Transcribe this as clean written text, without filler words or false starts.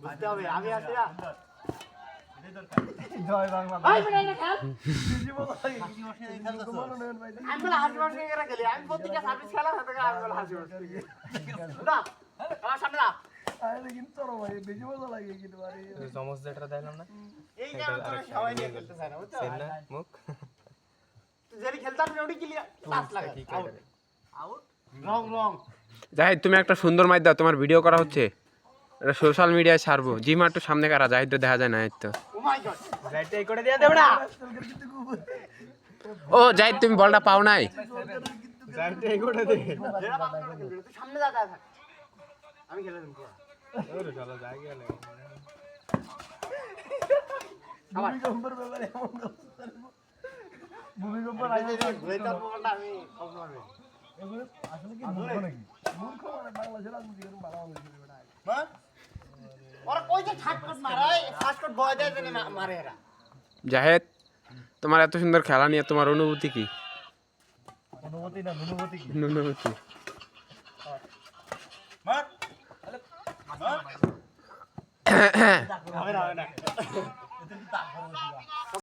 বুঝতে হবে আমি আছি না জয় বাংলা ভাই বলে না খেল বিজি বলা লাগে মনোনয়ন ভাই আমি বলে হাসি মাসি করে খেলি আমি প্রত্যেকটা সার্ভিস খেলা হাতে আমি বলে হাসি মাসি না আমার সামনে না আরে কিন্তু চলো ভাই বিজি বলা লাগে কিন্তু আরে চমচ যেটা দিলাম না এই কারণে তো সবাই নিয়ে খেলতে চায় না বুঝছো মুখ যদি খেলতাম না ওটি ক্লিয়ার ক্লাস লাগা আউট আউট রং রং জাহিদ তুমি একটা সুন্দর মাইক দাও, তোমার ভিডিও করা হচ্ছে, এটা সোশ্যাল মিডিয়ায় ছাড়বো। জিমা একটু সামনে কারা, জাহিদ তো দেখা যায় না এই তো। ও মাই গড রাইটটাই করে দিয়ে দেব না ও জাহিদ তুমি বলটা পাও নাই? রাইটটাই করে দে যেটা বাপ করে খেলবি, তুই সামনে যা যা থাক আমি খেলে দেব ওরে চলো যাই গেল ভূমিকম্পের ব্যাপারে এমন ভূমিকম্প আমি গ্রেটার মোমেন্টটা আমি কম পারবে এগুলো আসলে কি মূর্খ নাকি মূর্খ মানে বাংলাদেশের রাজনীতি করে ভালো মানুষ করে বেটা হ্যাঁ ওরা কই যে ছাটকট মারায় ফাস্টকট বয় দেয় জানি মারে এরা জাহিদ তোমার এত সুন্দর খেলা নিয়ে তোমার অনুভূতি কি? অনুমতি না অনুমতি কি অনুভূতি মার হবে না